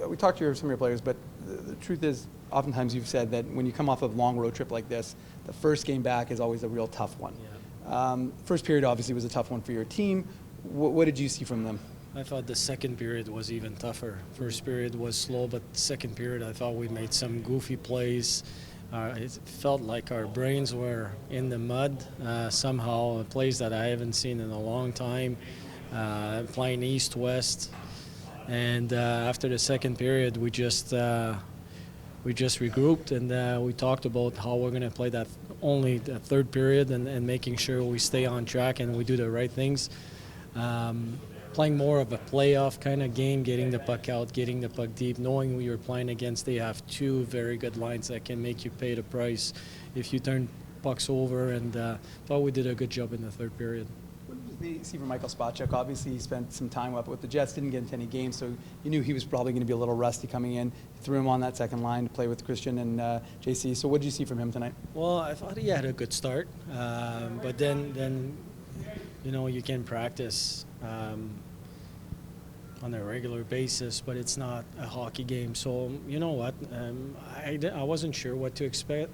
we talked to some of your players, but the truth is, oftentimes you've said that when you come off of a long road trip like this, the first game back is always a real tough one. Yeah. First period obviously was a tough one for your team. What did you see from them? I thought the second period was even tougher. First period was slow, but second period I thought we made some goofy plays. It felt like our brains were in the mud somehow, plays that I haven't seen in a long time, playing east-west. And after the second period, we just regrouped and we talked about how we're going to play that only the third period and making sure we stay on track and we do the right things. Playing more of a playoff kind of game, getting the puck out, getting the puck deep, knowing who you're playing against. They have two very good lines that can make you pay the price if you turn pucks over, and thought we did a good job in the third period. What did you see from Michael Spacek? Obviously, he spent some time up with the Jets, didn't get into any games, so you knew he was probably going to be a little rusty coming in. Threw him on that second line to play with Christian and JC. So what did you see from him tonight? Well, I thought he had a good start, but then you can practice on a regular basis, but it's not a hockey game. So you know what, I wasn't sure what to expect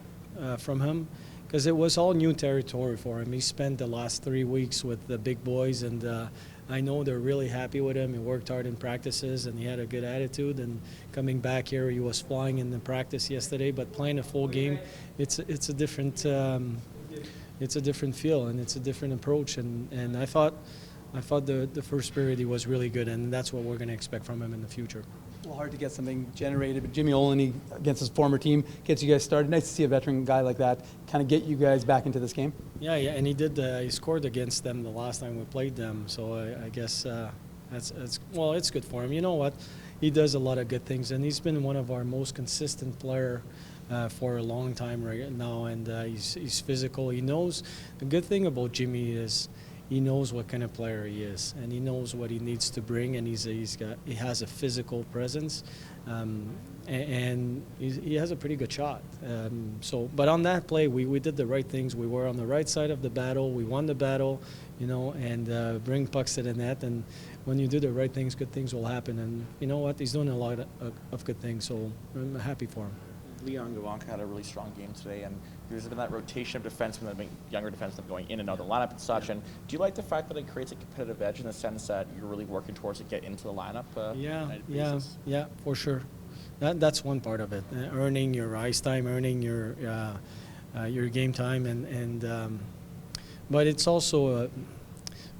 from him, because it was all new territory for him. He spent the last 3 weeks with the big boys, and I know they're really happy with him. He worked hard in practices and he had a good attitude, and coming back here he was flying in the practice yesterday, but playing a full game, it's a different feel and it's a different approach, and I thought the first period he was really good, and that's what we're going to expect from him in the future. A little hard to get something generated, but Jimmy Olney against his former team gets you guys started. Nice to see a veteran guy like that kind of get you guys back into this game. Yeah, and he did. He scored against them the last time we played them, so I guess it's good for him. You know what? He does a lot of good things, and he's been one of our most consistent player for a long time right now, and he's physical. He knows. The good thing about Jimmy is he knows what kind of player he is, and he knows what he needs to bring, and he has a physical presence, and he has a pretty good shot. But on that play, we did the right things. We were on the right side of the battle. We won the battle, and bring pucks to the net. And when you do the right things, good things will happen. And you know what? He's doing a lot of good things, so I'm happy for him. Leon Gawanka had a really strong game today, and there's been that rotation of defensemen, younger defensemen going in and out of the lineup and such. And do you like the fact that it creates a competitive edge in the sense that you're really working towards to get into the lineup? Yeah, for sure. That's one part of it. Earning your ice time, earning your game time, but it's also a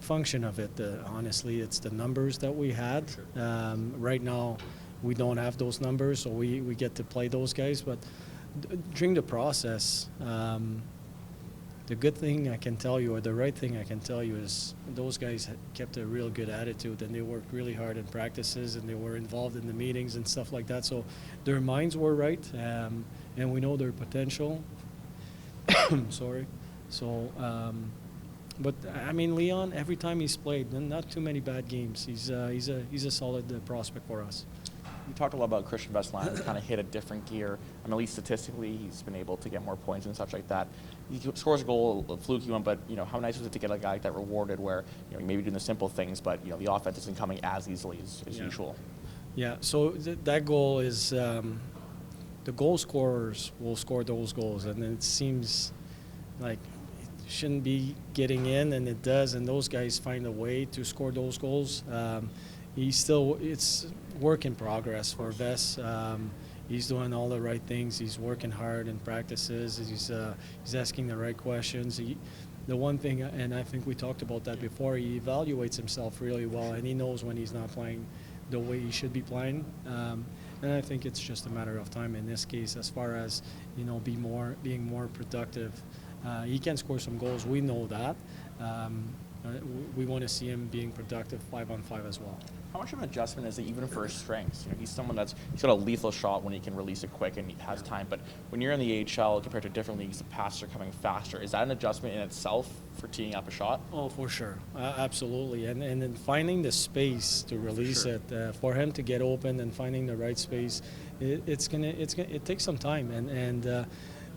function of it. Honestly, it's the numbers that we had. Sure. Right now, we don't have those numbers, so we get to play those guys. But during the process, the good thing I can tell you, or the right thing I can tell you, is those guys kept a real good attitude, and they worked really hard in practices, and they were involved in the meetings and stuff like that. So their minds were right, and we know their potential. Sorry. So, but I mean, Leon, every time he's played, not too many bad games. He's a solid prospect for us. You talked a lot about Christian Vestlund, who's kind of hit a different gear. I mean, at least statistically, he's been able to get more points and such like that. He scores a goal, a fluky one, but how nice was it to get a guy like that rewarded, where maybe doing the simple things, but the offense isn't coming as easily as usual. Yeah. So that goal is the goal scorers will score those goals, and it seems like it shouldn't be getting in, and it does, and those guys find a way to score those goals. It's work in progress for Vess. He's doing all the right things. He's working hard in practices. He's asking the right questions. The one thing, and I think we talked about that before, he evaluates himself really well, and he knows when he's not playing the way he should be playing. And I think it's just a matter of time in this case, as far as being more productive. He can score some goals. We know that. We want to see him being productive 5-on-5 as well. How much of an adjustment is it even for his strengths? He's someone he's got a lethal shot when he can release it quick and he has time. But when you're in the AHL compared to different leagues, the passes are coming faster. Is that an adjustment in itself for teeing up a shot? Oh, for sure, absolutely. And then finding the space to release it, for him to get open and finding the right space, it takes some time and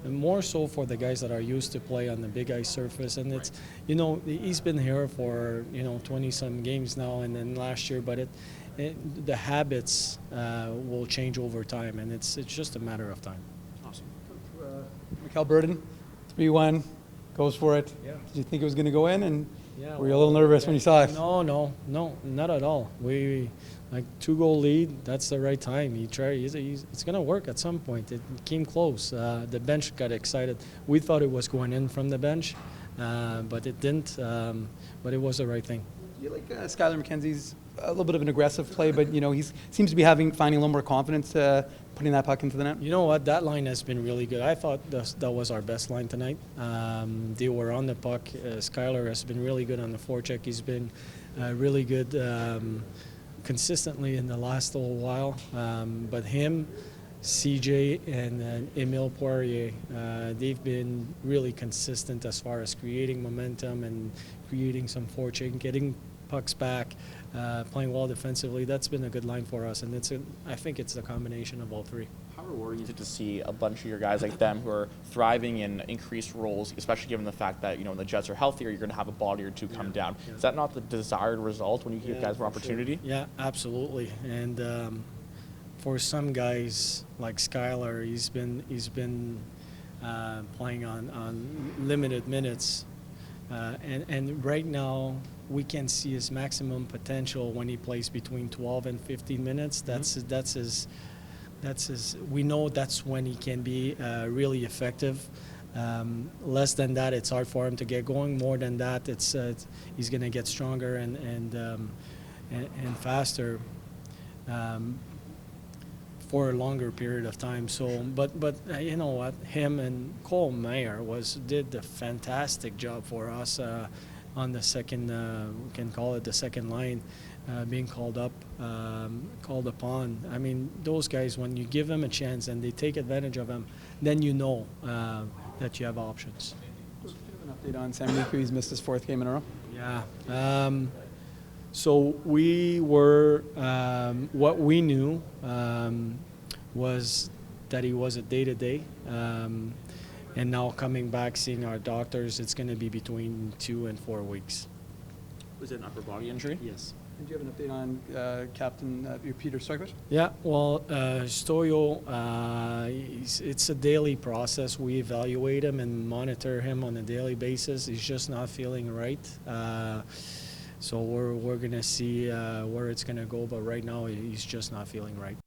more so for the guys that are used to play on the big ice surface. And it's, he's been here for 20 some games now, and then last year, but the habits will change over time, and it's just a matter of time. Awesome. Mikel Burden, 3-1, goes for it. Yeah. Did you think it was going to go in? And Yeah, were you a little nervous when you saw it? No, not at all. We like 2-goal lead. That's the right time. It's gonna work at some point. It came close. The bench got excited. We thought it was going in from the bench, but it didn't. But it was the right thing. You like Skylar McKenzie's a little bit of an aggressive play, but he seems to be finding a little more confidence putting that puck into the net. You know what? That line has been really good. I thought that was our best line tonight. They were on the puck. Skylar has been really good on the forecheck. He's been really good consistently in the last little while. But him, CJ, and Emile Poirier, they've been really consistent as far as creating momentum and creating some forecheck, getting pucks back, playing well defensively. That's been a good line for us, and I think it's the combination of all three. How rewarding is it to see a bunch of your guys like them who are thriving in increased roles, especially given the fact that when the Jets are healthier, you're going to have a body or two come down. Yeah. Is that not the desired result when you give guys more opportunity? Sure. Yeah, absolutely. And for some guys like Skylar, he's been playing on limited minutes, and right now we can see his maximum potential when he plays between 12 and 15 minutes. That's his. We know that's when he can be really effective. Less than that, it's hard for him to get going. More than that, he's going to get stronger and faster for a longer period of time. So, but you know what? Him and Cole Mayer did a fantastic job for us on the second. We can call it the second line. Being called upon. I mean, those guys, when you give them a chance and they take advantage of them, then you know that you have options. Do you have an update on Sam Niku? He's missed his 4th game in a row. Yeah. So we were, what we knew was that he was a day-to-day. And now coming back, seeing our doctors, it's going to be between 2 and 4 weeks. Was it an upper body injury? Yes. And do you have an update on Captain Peter Stojkovic? Yeah, well, Stoyo, it's a daily process. We evaluate him and monitor him on a daily basis. He's just not feeling right. So we're going to see where it's going to go, but right now he's just not feeling right.